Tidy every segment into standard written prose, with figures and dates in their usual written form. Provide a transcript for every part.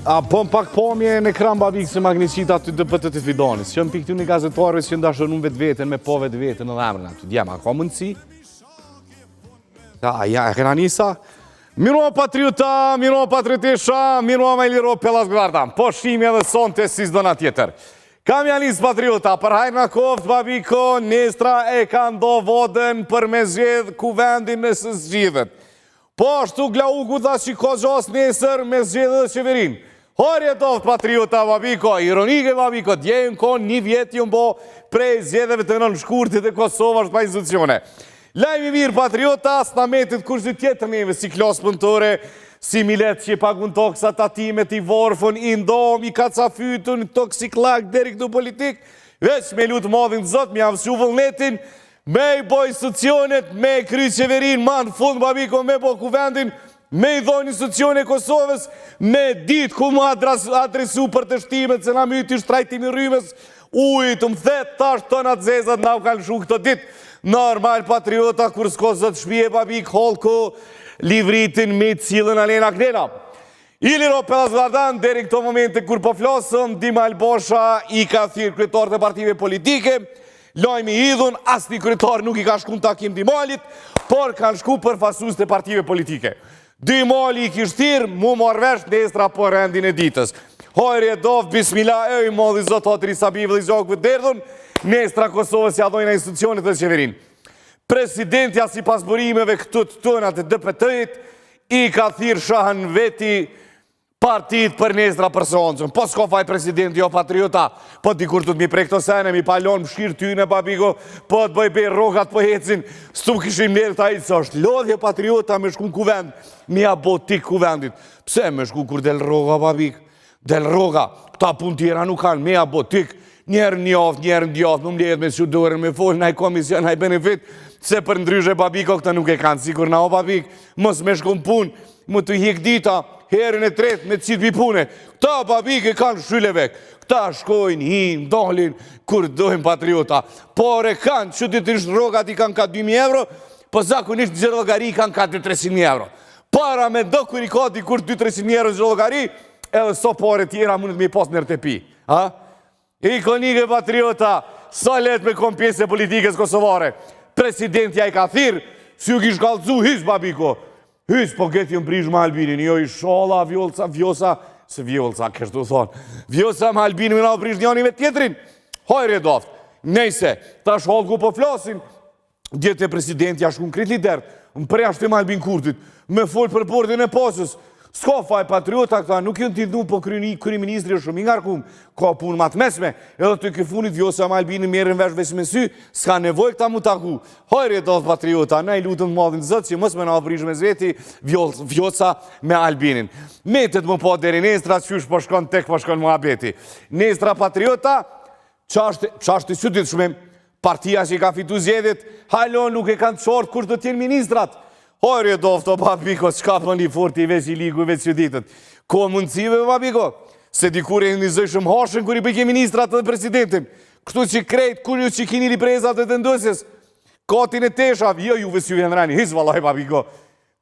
A po pak pomje në ekran babik se magnicita të dëpët të fidonis. Që më piktu një gazetarëve që ndashërun vetë vetën me po vetë vetën në dhemrën aty. Djema, ka mundësi? Ja, e këna njësa. Miro patriota, miro patriotisha, miro me liro pelas gvardan. Po shimi edhe sonte si zdona tjetër. Kam janis patriota, për hajnë në koft, babiko, nestra e ka ndo vodën për me zgjedh ku vendin në së zgjidhet. Po ashtu glaugu dha që ko gjas nesër me zgjedhë dhe qeverin. Horje doft patriota, babiko, ironike, babiko, djejnë kon një vjetë ju mbo prej zgjedhëve të nën shkurtit e Kosovë është pa institucione. Lajmi mirë patriota, s'na metit kursi tjetër neve si klasë pëntore, si milet që pagun toksat atimet i vorfën, i ndom, i kacafytun, toksiklak, deri këtu politik, veç me lutë madhin të zot, mi avësju vullnetin, me i boj institucionet, me i kry qeverin, ma në fund, babiko, me bo kuvendin, me i dhojnë institucione Kosovës, me ditë ku më adresu për të shtimet, se na myti shtrajtimi rrymës, ujtë më thet, tash tonat zezat na u kanë shu këto ditë, normal patriota, kur s'ko zët shpije, babik, holko, livritin me cilën Alena Knena. Iliro Pelasgardan, deri këto momente kur po flosëm, Dima Albosha i ka thirë kryetar të partive politike, lojmi idhun, as një kryetar nuk i ka shku në takim Dimalit, por kanë shku për fasus të partive politike. Dimali i kishtirë, mu morvesh nestra për rendin e ditës. Hojrje dovë, bismillah, i modhi zot hotri sabiv dhe i zogë vë derdhun, nestra Kosovës ja dojnë institucionit dhe qeverin. Presidentja si pasburimeve këtu të tënat e DPT-it i ka thirë shahën veti partit për nestra për soncën. Po s'ko faj presidenti jo patriota, po dikur të të mi prej këto sene, mi palon më shkirë tyne, babiko, po të bëj bej rogat po hecin, s'tu kishim njerë ta i të është lodhje patriota me shku në kuvend, mi a bo tik kuvendit. Pse me shku kur del roga, babik? Del roga, ta pun tjera nuk kanë, mi a bo tik, njerë njoftë, njerë ndjoftë, më mledh me që dorën me folë, naj komision, naj benefit, se për ndryshe babiko këta nuk e kanë, sikur na o babik, mos me shku në pun, më të hik dita, herën e tretë me citë pipune, këta babik e kanë shyllevek, këta shkojnë, hinë, dolin, kur dojnë patriota, por e kanë, që të të nështë rogat i kanë ka 2.000 euro, po zakonisht në zhërlogari i kanë ka 200-300 euro. Para me do kër i ka dikur 200-300 euro në zhërlogari, edhe so pare tjera mundet me i pas nërë të pi. Ikonike patriota, sa let me kom pjesë e politikës kosovare. Presidentja i ka thirë, si ju kish kalëzu, hys babiko. Hys, po geti më prish me Albinin, jo i shola, vjosa, se vjosa, kështu thonë. Vjosa me Albinin, me nga prish njani me tjetrin. Hojre doft, nejse, ta sholë ku po flasin, djetë e presidentja shkun krit lider, më preja shtim Albin Kurtit, me folë për bordin e posës. S'ko faj patriota këta, nuk jënë t'i dhu, po kryeministri është shumë i ngarkum, ka punë matë mesme, edhe të këfunit vjosa me Albinin merën vesh vesh me sy, s'ka nevoj këta mu taku. Hojrje do patriota, na i lutëm madhin të zëtë, që mos me na aprish me zveti vjosa me Albinin. Metet më po deri nestra, qysh po shkon tek po shkon mua beti. Nestra patriota, qashtë të qytit shumim, partia që i ka fitu zjedit, halon nuk e kanë të shortë kur të tjenë ministrat. Hojrje dofto, babiko, s'ka për një forti veç i ligu, veç që ditët. Ko mundësive, babiko, se dikur e një zëshëm hashën kër i bëjke ministrat dhe presidentin. Kështu që krejt, kur ju që kini riprezat dhe të ndësjes, katin e teshav, jo juve s'ju vjen rani, his valaj, babiko,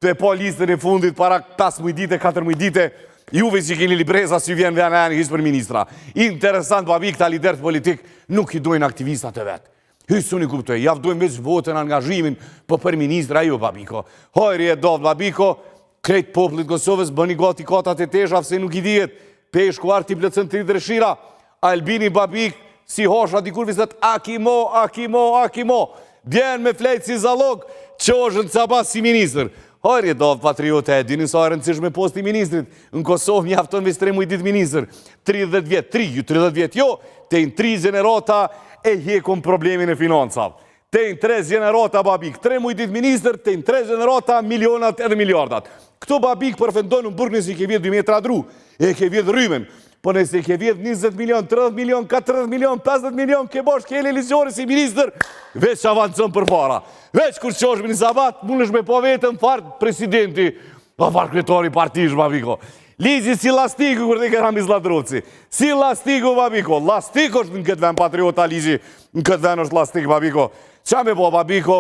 të e po listën e fundit para 5 mujdite, 4 mujdite, juve që kini riprezat s'ju vjen rani, his për ministra. Interesant, babik, ta lider të politik, nuk i dojnë aktivistat e vetë. Hysë unë i kuptoj, javdojmë veç votën, angazhimin, po për ministra ju, babiko. Hojri e dovë, babiko, krejt poplit Kosovës, bëni gati katat e teshav, se nuk i dijet, pesh kuar t'i plëcën të rritër shira, Albini, babik, si hosha dikur viset, akimo, djenë me flejtë si zalog, qoshën të sabas si ministr. Hojri e dovë, patriote, e dini sa rëndësish me posti ministrit, në Kosovë një afton me 3 mujdit ministr, 30 vjet, jo, te në 3 generata, e hjekon problemin e financav. Tejnë 3 generata babik, 3 mujdit minister, tejnë 3 generata milionat edhe miliardat. Këto babik përfendon në burg nësi ke vjetë 2 metra dru, e ke vjetë rrymen, po nëse ke vjetë 20 milion, 30 milion, 40 milion, 50 milion, ke bosh ke elizori si minister, veç avancon për para. Veç kur qosh me një sabat, mund është me po vetëm farë presidenti, a farë kretori partish babiko. Ligji si lastiku kërë të këra mizladroci. Si lastiku, babiko. Lastik është në këtë ven patriota, ligji. Në këtë ven është lastik, babiko. Qa me po, babiko?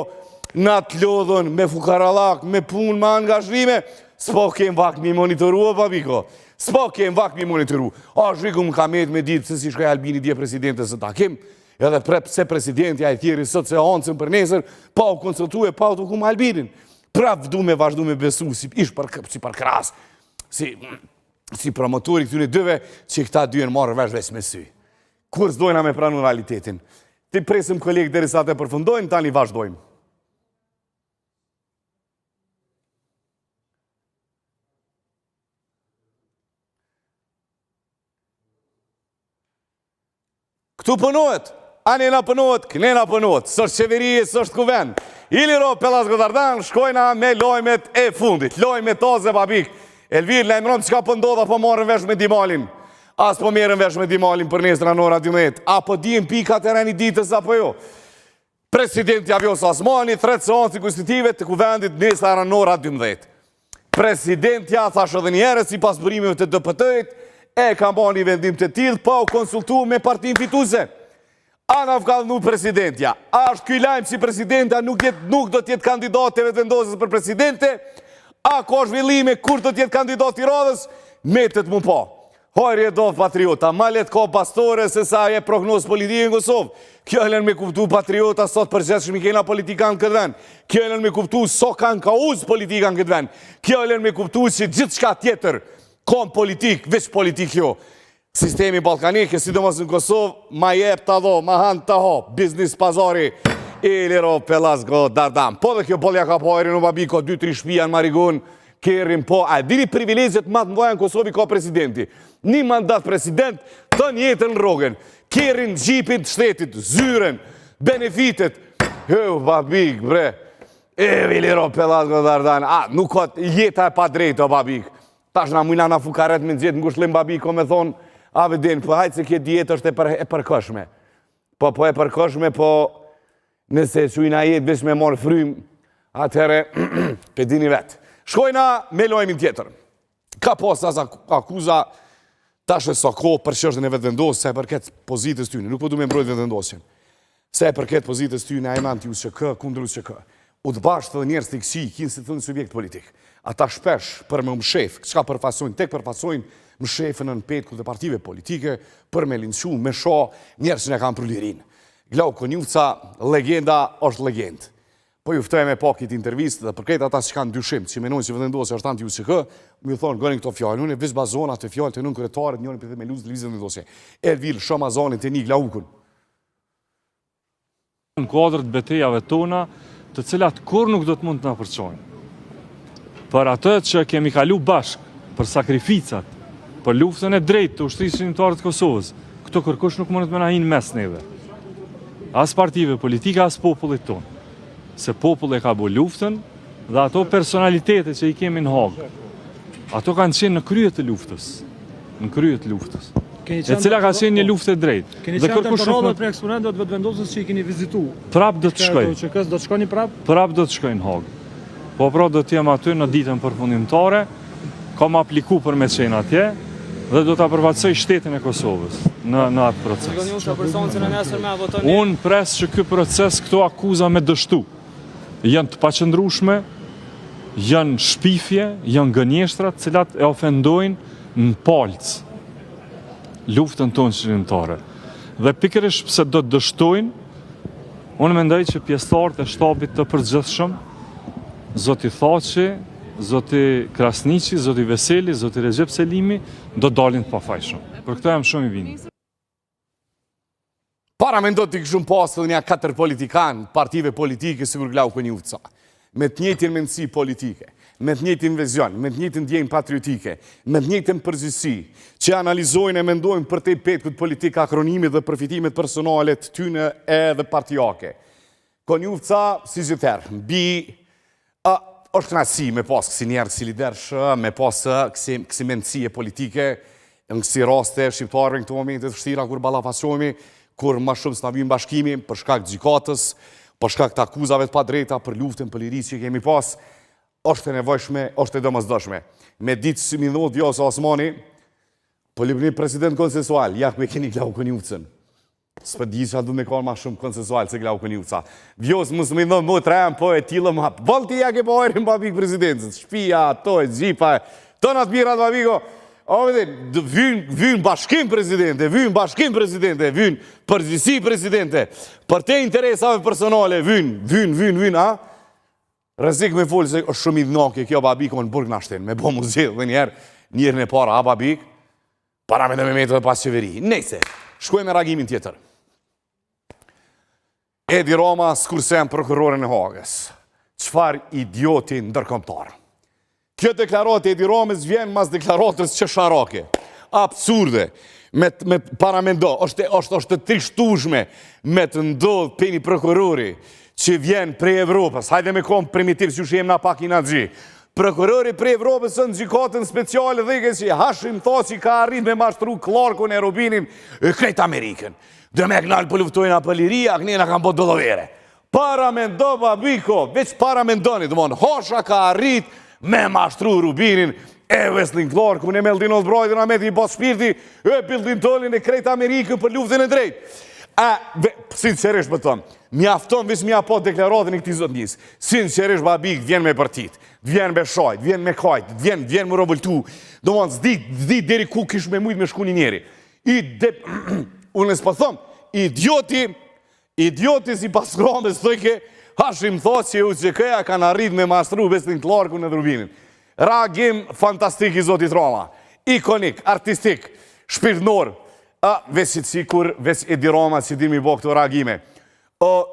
Në të lodhën, me fukaralak, me pun, me angazhrime. s'po kem vak mi monitoru, babiko. S'po kem vak mi monitoru. A shriku më kamet me ditë se si shkaj Albini dje presidente së takim, edhe se presidentja e tjeri sot se hancën për nesër, pa u konsultue, pa u të kumë Albinin. Prap vdu me vazhdu me besu, si për kras, si promotori këtune dëve, që këta dy në marrë vesh me sy. Kur s'dojna me pranu realitetin. Ti presim kolegë deri sa të përfundojnë, tani vazhdojmë. Këtu pënohet, anena pënohet, kënena pënohet, sështë qeverije, sështë kuven. Iliro Pellas Godardan, shkojna me lojmet e fundit. Lojmet toze, babik. Elvir, lejmëron që ka pëndodha po marrën vesh me Dimalin. As po merën vesh me Dimalin për nesër në ora 12. Apo dijen pikat e reni ditës apo jo. Presidenti Vjosa Osmani, thretë seancë konstitutive të kuvendit nesër në ora 12. Presidentja, thash edhe njerë, si pas bërimeve të DPT-it, e ka bani vendim të tillë, pa u konsultu me partin fituse. Ana vkallënu presidentja. Ashtë ky lajmë si presidenta nuk do tjetë kandidateve të vendosës për presidente, a ko zhvillime kur do tjetë kandidat i radhës, metet mu pa. Hajri e dovë patriota, malet ka pastore se sa e prognoz politike në Kosovë. Kjo e lën me kuptu patriota sot përgjithshëm i kena politikan këtë vend. Kjo e lën me kuptu so kanë ka uzë politikan këtë vend. Kjo e lën me kuptu që gjithë shka tjetër kom politik, veç politik jo. Sistemi balkanike, sidomos në Kosovë, ma jep të dho, ma hand të ho, biznis pazari, Iliro Pellas Godardan. Po dhe kjo polja ka pojri në babiko, 2-3 shpia në Marigun, kerim po, a dini privilegjet matë mdoja në Kosovë ka presidenti. Një mandat president, të njetën në rogën, kerin gjipin të shtetit, zyren, benefitet. Babik, bre, Iliro Pellas Godardan, nuk ka jeta e pa drejto, babik. Tash na mujna na fukaret me nëzjetë në ngushlim babiko me thonë, vedin, po hajtë se kjo djetë është e përkoshme. Po e përkoshme, po nëse qujna jetë vesh me morë frym, atëhere, pe dini vetë. Shkojna me lojmin tjetër. Ka posa akuza tash e sako për çështjen e vetëvendosjes, sa e përket pozitës tyne. Nuk po du me mbrojt vetëvendosjen. Sa e përket pozitës tyne, a e man t'ju USK, kundër USK. U të bashkë të njerës të kësi, kinë si të thënë subjekt politik. Ata shpesh për me mshef, çka përfasojnë, tek përfasojnë mshefën në petkull të partive politike, për me linçu, me sho, njerës që ne kam për lirin. Glau Konjufca, legenda është legend. Po juftoj me pak këtë intervist dhe përket ata që kanë dyshim, që menojnë që vendosja është anti-USK, më thonë gërin këto fjallë, unë e vish bazonat të fjallë të nën kërëtarët, njërën për me luzë të lizën vendosje. Elvil, shumë azanit të një glaukun. Në kuadrët betejave tona, të cilat kur nuk do të mund të na përçojnë. Për atë që kemi kalu bashkë, për sakrificat, për luftën e drejtë të ushtrisë shënimtarët të Kosovës, këto kërkush nuk mundet me na hinë mes neve. As partive politike, as popullit tonë. Se populli ka bu luftën dhe ato personalitetet që i kemi në Hagë, ato kanë qenë në kryet të luftës. Në kryet të luftës. E cila ka qenë një luftë e drejtë. Keni qenë të përrodhët për eksponentët vetëvendosës që i keni vizitu? Prap do të shkoj. Do të shkoni prap? Prap do të shkoj në Hagë. Po pra do të jem aty në ditën përfundimtare, kam apliku për me qenë atje, dhe do të përfaqësoj shtetin e Kosovës në atë proces. Unë pres që ky proces këto akuza me dështu. Janë të paqëndrueshme, janë shpifje, janë gënjeshtra të cilat e ofendojnë në palc luftën tonë shërimtare. Dhe pikërisht pse do të dështojnë, unë mendoj që pjesëtarët e shtabit të përgjithshëm, Zoti Thaçi, Zoti Krasniqi, Zoti Veseli, Zoti Recep Selimi, do dalin të pafajshëm. Për këto jam shumë i bindur. Para me ndo t'i këshumë pasë dhe një 4 politikanë, partive politike, sigur Glau Konjufca, me të njëjtin mendësi politike, me të njëjtin vizion, me të njëjtin ndjenjë patriotike, me të njëjtin përgjithësi, që analizojnë e mendojnë për te petkut politik, akronimit dhe përfitimet personalet tyne edhe partijake. Konjufca, si gjither, është knasi me pas kësi njerë kësi lidershë, me pas kësi mendësie politike, në kësi raste shqiptarëve në këto momentet vështira kur ballafaqohemi, kur ma shumë s'na vijnë bashkimi për shkak të gjykatës, për shkak të akuzave të padrejta, për luftën për liri që kemi pas, është e nevojshme, është e domosdoshme. Me ditë si minut Vjosa Osmani, po libri president konsensual, ja ku e keni Glau Konjufcën. S'pë di që du me konë ma shumë konsensual se glau kënju ca. Vjos mësë me ndonë më të rejmë, po e tila më hapë. Volti ja ke po erin babik prezidentës. Shpia, toj, gjipa, tonat mirat babiko. O, vëdhe, vynë bashkim prezidente, vynë përgjësi prezidente, për te interesave personale, vynë, a? Rëzik me folë se është shumë i dhnoke, kjo babiko në burg nashtin, me bo mu zhjith dhe njerën e para, a babik, para me dhe me metë dhe pas qeveri. Nese, shkuj me reagimin tjetër. Edi Rama skursen prokurorin e Hagës. Qfar idioti ndërkombëtar. Kjo deklarat e Edi Ramës vjen mas deklaratës qesharake. Absurde. Me paramendo, është të trishtueshme me të ndodhë për një prokurori që vjen prej Evropës. Hajde me kom primitiv që shemë na pak i nazi. Prokurori prej Evropës në gjikatën speciale dhe që Hashim Thaçi ka arrit me mashtru Clarkun e Rubinin krejt Amerikën. Dhe me knalë për luftojnë a për liria, kënjena kam po dolovere. Paramendo, babiko, veç paramendoni, dhe mon, Hasha ka arrit me mashtru Rubinin e Wesley Clarkun e Meldin Albrightin, a me t'i bas shpirti, e Bildin Tollin e krejt Amerikën për luftën e drejt. Sincerisht për tëmë, mjafton vis mja po deklaratën i këti zotë njësë. Sincerisht babik, vjen me partit, vjen me shajt, vjen me kajt, vjen më robëltu. Do mon, zdi deri ku kish me mujt me shku një njeri. Unë nësë për thëmë, idioti si pas Ramës të ke, Hashim Thaçi u që këja kanë arrit me mastru Wesley Clarkun e Rubinin. Reagim fantastik i zotit Rama. Ikonik, artistik, shpirtnor. Vesit sikur, ves Edi Rama që di mi bo këto reagime.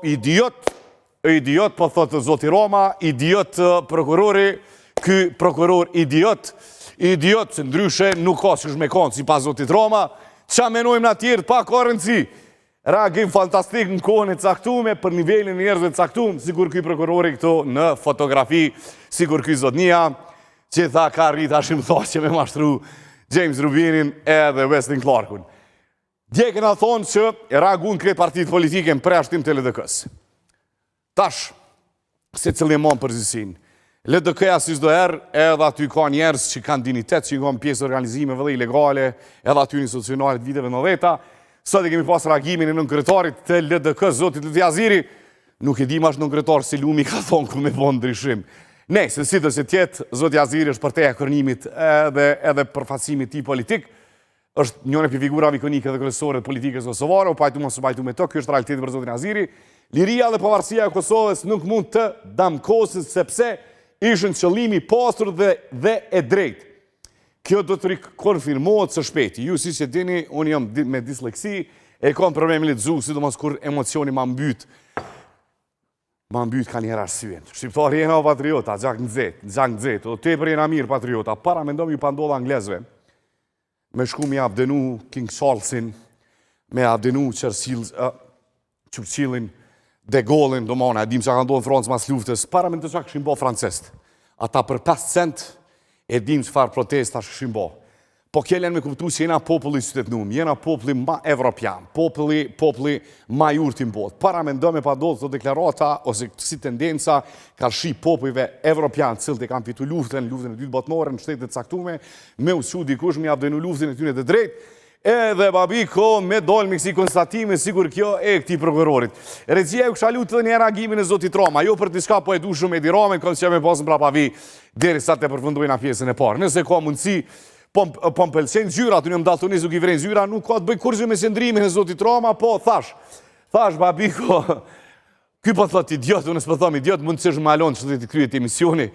Idiot, po thotë zotit Rama, idiot prokurori, ky prokuror idiot, që ndryshe nuk ka që shme konë si pas zotit Rama, qa menojmë në tjertë pa ka rëndësi. Reagim fantastik në kohën e caktume, për nivelin e njerëzve caktume, sigur këj prokurori këto në fotografi, sigur këj zotnia, që tha ka rrit Hashim Thaçi me mashtru James Rubinin edhe Wesley Clarkun. Dje këna thonë që reagun këtë partit politike në preashtim të LDK-s. Tash, se cëllimon përgjësin. LDK-ja si shdo herë, edhe aty ka njerës që kanë dignitet, që i kanë pjesë organizimeve dhe ilegale, edhe aty institucionalit viteve në dheta. Sot e kemi pas reagimin e nënkryetarit të LDK, zotit Lutfi Aziri, nuk e di ma është nënkryetar si Lumi ka thonë ku me bon ndryshim. Ne, se si të se tjetë, zotit Aziri është për te e kërnimit edhe përfacimit ti politik, është njën e për figurave ikonike dhe kryesore të politikës kosovare, o pajtu më së pajtu me të, kjo është realiteti për zotin Aziri. Liria dhe pavarësia e Kosovës nuk mund të damkosit sepse ishën qëllimi pasur dhe e drejt. Kjo do të rikonfirmohet së shpeti. Ju si që dini, unë jam me disleksi, e kam problemi lexu, sidomos kur emocioni ma mbyt ka njëra arsyen. Shqiptari jena o patriota, gjak në zetë, o te për jena mirë patriota, para me ndomi pandodha anglezve, me shku me abdenu King Charlesin, me abdenu Churchillin, De Gaullein, do mona, e dim që ka ndonë Francë mas luftës, para me në të që këshim bo francest. Ata për 5 cent, e dim që farë protesta këshim bo. Po kjelen me kuptu që jena populli qytetnum, jena populli ma evropian, populli ma jurtin bot. Para me ndome pa do të deklarata, ose si tendenca, ka shi popullive evropian, cilët e kam fitu luftën e dytë botnore në shtetet caktume, me usu dikush me abdenu luftën e tyne të drejt, edhe babiko me dolmi kësi konstatime, sigur kjo e këti prokurorit. Regjia ju këshalu të një reagimin e zotit Rama, jo për të shka po e du shumë Edi Ramën, kënë që me posën prapa vi, deri sa të përfundojnë a pjesën e parë. Nëse ka mundësi, po më pëlqen zyra, të një më dalë të i vrejnë zyra, nuk ka të bëj kurgjë me sëndrimin e zotit Rama, po thash, babiko, ky po thot idiot, unë s'po thom idiot, mund të sësh më alon që të kryet emisioni,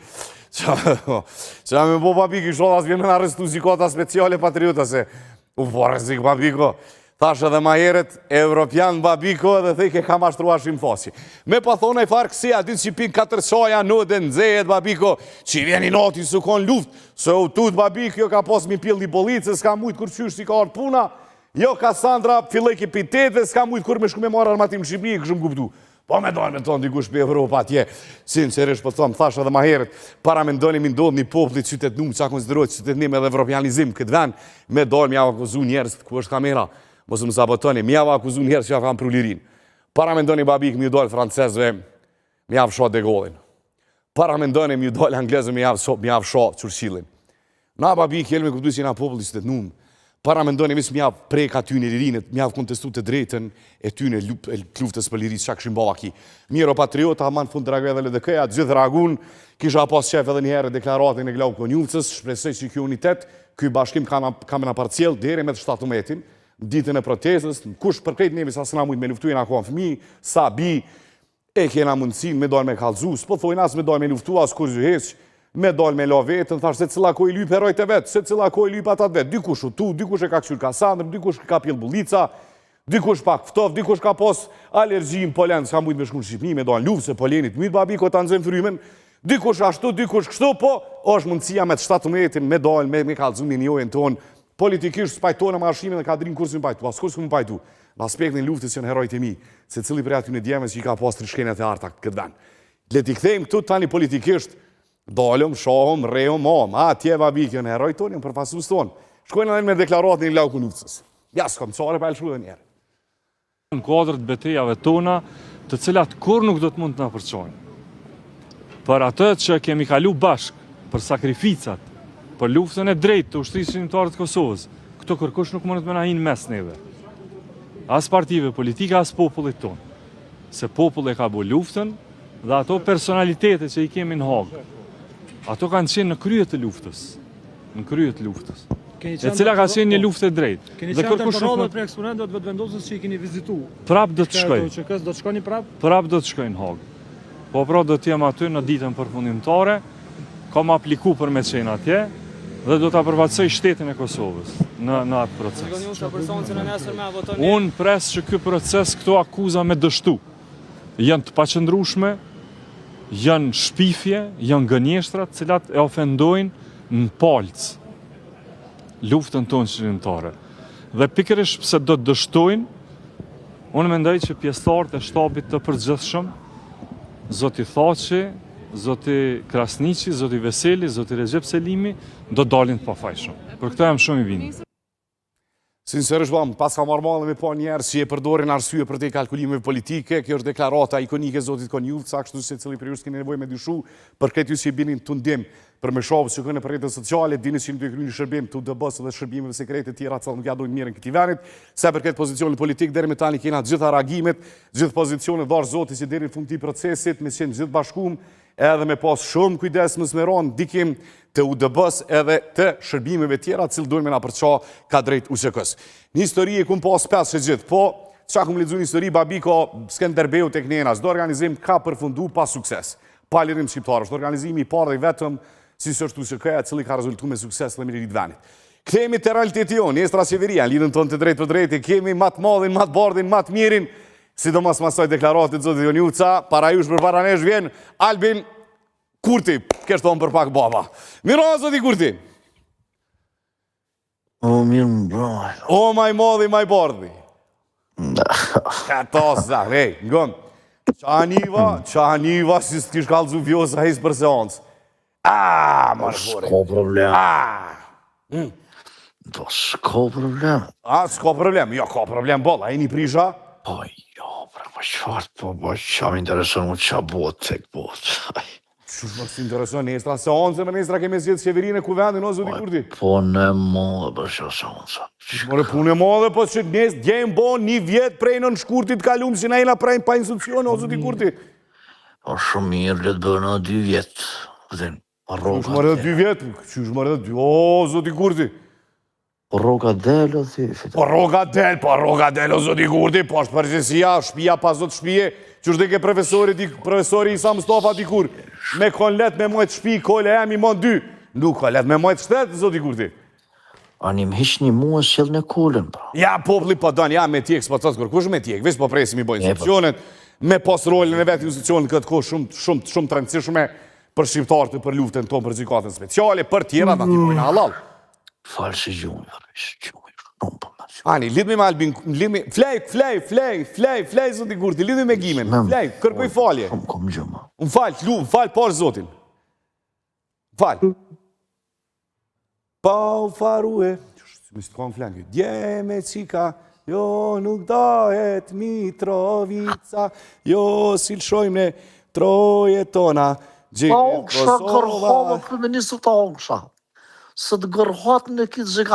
që me bo babik i shodas vjen me në arrestu zikota speciale patriota se u porëzik babiko, thash edhe ma heret, Evropian babiko edhe thej ke ka mashtru Hashim Thaçi. Me pa thona i farë kësi, aty që pin 4 qaja në dhe nëzejet babiko, që i vjeni noti së kon luft, se u tut babiko, jo ka pos mi pil një bolicë, s'ka mujtë kur qysh si ka orë puna, jo Kassandra filloj ke pitete, s'ka mujtë kur me shku me marë armatim Shqipëri, këshëm kuptu. Po me dojnë me tonë dikush për Evropa atje, sinqerisht po thomë, thash edhe ma heret, para me ndoni mi ndodhë një poplit qytetnum, që a konsiderojt qytetnim edhe evropianizim këtë ven, me dojnë mi ava akuzu njerës, ku është kamera, mos më sabotoni, mi ava akuzu njerës që ja kam pru lirin. Para me ndoni babik mi dojnë francesve, mi avë shot De Gaullein. Para me ndoni mi dojnë anglezve, mi avë shot Churchillin. Na babik, jelë me këptu që jena poplit qytetnum, para mendoni vis mjav prek aty në lirinët, mjav kontestu të drejtën e ty në luftës për lirisë që këshim baki. Miro patriota, man fund dragve dhe LDK-ja, gjithë ragun, kisha pas qef edhe njëherë deklaratin e Glauko Njufcës, shpresoj që kjo unitet, kjo bashkim kamena parcial, deri me të 17-in, ditën e protestës, kush përkrejt neve sa s'na mujt me luftu, jena kohan fëmi, sa bi, e kena mundësin me dojnë me kalzus, po thojnë as me dojnë me luftu, as kur zhyheq, me dojnë me la vetën, thash se cila ko i lyp herojt e vetë, se cila ko i lyp atat vetë, dikush u tu, dikush e ka këshur Kasandrë, dikush ka pjell bulica, dikush pak ftov, dikush ka pos alergjim polen, s'ka mujt me shku në Shqipni, me dojnë luft, se polenit myt babi ko ta nëzëm frymen, dikush ashtu, dikush kështu, po është mundësia me të 17-in, me dojnë, me kalzumin njojën tonë, politikisht spajtojnë marshimin dhe ka drinë kursin pajtu, as kursin pajtu, në aspektin luftës janë herojt e mi, se cili prej aty në djemës që i ka pas të shkenet e arta këtë vend. Le t'i kthejmë këtu tani politikisht, dalëm, shohëm, rejëm, atje babik janë herojt tonë, janë përfasus tonë. Shkojnë edhe me deklaratën e Glauko Njufcës. Ja, s'kom qare pa elshu dhe njerë. Në kuadrët betejave tona, të cilat kur nuk do të mund të na përçojnë. Për atë që kemi kalu bashk, për sakrificat, për luftën e drejtë të ushtrisë shqiptare të Kosovës, këto kërkush nuk mundet me na hinë mes neve. As partive politike, as popullit tonë. Se populli ka bu luftën dhe ato personalitetet që i kemi në Hagë, ato kanë qenë në kryet të luftës. Në kryet të luftës. E cila ka qenë një luftë e drejtë. Keni qenë temporadat për eksponentët vetë vendosës që i keni vizitu. Prap do të shkoj. Që kësë do të shkoni prap? Prap do të shkoj në Hagë. Po pra do t'jem aty në ditën përfundimtare, kam apliku për me qenë atje, dhe do t'a përfaqësoj shtetin e Kosovës në atë proces. Unë pres që ky proces këto akuza me dështu janë të paqëndrueshme, janë shpifje, janë gënjeshtrat, cilat e ofendojnë në palcë luftën tonë shqiptare. Dhe pikërisht pse do të dështojnë, unë mendoj që pjesëtarët e shtabit të përgjithshëm, Zoti Thaçi, Zoti Krasniqi, Zoti Veseli, Zoti Recep Selimi, do dalin të pafajshëm. Për këtë jam shumë i bindur. Sinqerisht, pas ka marrë me pa njerë si e përdorin arsye për te kalkulimeve politike, kjo është deklarata ikonike Zotit Njufca, kështu se cili për ju s'keni nevojë me dyshu, për këtë ju si e binin të ndim për me shovë që kënë për rrjetet sociale, dini që në të kryeni shërbim të UDB-s dhe shërbimeve sekrete tjera, që nuk ja dojnë mirën këtij venit, se për këtë pozicionin politik deri me tani kena gjitha reagimet, gjithë pozicionet dash Zoti që deri në fund të procesit, me qenë gjithë bashkum, edhe me pas shumë kujdes mos me ron dikim të UDB-s edhe të shërbimeve tjera, cilë dojnë me na përqa ka drejt USK-s. Një histori e kum pas 5 gjithë, po qa kum lexuar një histori babiko Skenderbeu tek Nena, çdo organizim ka përfundu pa sukses, pa lirim shqiptar, është organizimi i parë dhe vetëm si është USK-ja, i cili ka rezultuar me sukses dhe mirëri të vendit. Kthehemi te realiteti jonë, Nestra Severia, lidhën tonë të drejtë për drejtë, kemi më të madhin, më të bardhin, më të mirin, sidomos masoj deklaratit Zotit Njufca, para jush përpara nesh vjen Albin Kurti, kështë tonë për pak baba. Miro, Zoti Kurti. O, mirë më broj. O, maj modhi, maj bardhi. Ka tosë, zah, hej, ngëm. Qa aniva, si së t'kish kalëzu vjosa hejës për seancë. Marë bore. S'ko problem. Do, s'ko problem. S'ko problem, jo, ka problem, bolla, e një prisha? Po, jo, po qartë, po qa më intereson mu qa bot, tek bot. Qush më kësë intereson, Nestra seancë, me Nestra keme zjetë qeverinë e kuvendin, o, Zoti Kurti? Po në modhe për qa seancë. More punë e modhe, po që nes djemë bo një vjetë prej në shkurtit kalumë, si na jena prej pa institucione, o, Zoti Kurti? Po shumë mirë, le të bërë në 2 vjetë. Qush më rrë 2 vjetë? Qush më rrë 2, o, Zoti Kurti? Po roga del, o, ti. Po roga del, o, Zoti Kurti, po është përgjësia, shpia pas do të shpije, që është ke profesori Isa Mustafa dikur, me konlet me mojtë shpi, kole e mi mon 2, nuk konlet me mojtë shtetë, Zoti Kurti. Anim hish një mua s'jel në kullën, pa. Ja, popli po donë, ja, me tjek, s'po të kërkush me tjek, veç po presim i bojnë institucionet, me pos rolin e vetë institucionet këtë kohë shumë të rëndësishme për shqiptarët e për luftën tonë për gjykatën speciale, për tjera të ati bojnë halal. Falë si gjumë, shumë për më. Ani, lidhme me Albin, flej, Zoti Kurti, lidhme me Gimen, flej, kërkoj falje. Shumë kom gjumë. Unë falj, parë Zotin. Falj. Pa u farue, me së të kongë flenë, djeme qika, jo nuk dahet Mitrovica, jo si lëshojmë ne troje tona, gjithë Kosova. Pa u kësha kërhova për ministrë të ongsha, së të gërhat në kitë zhika.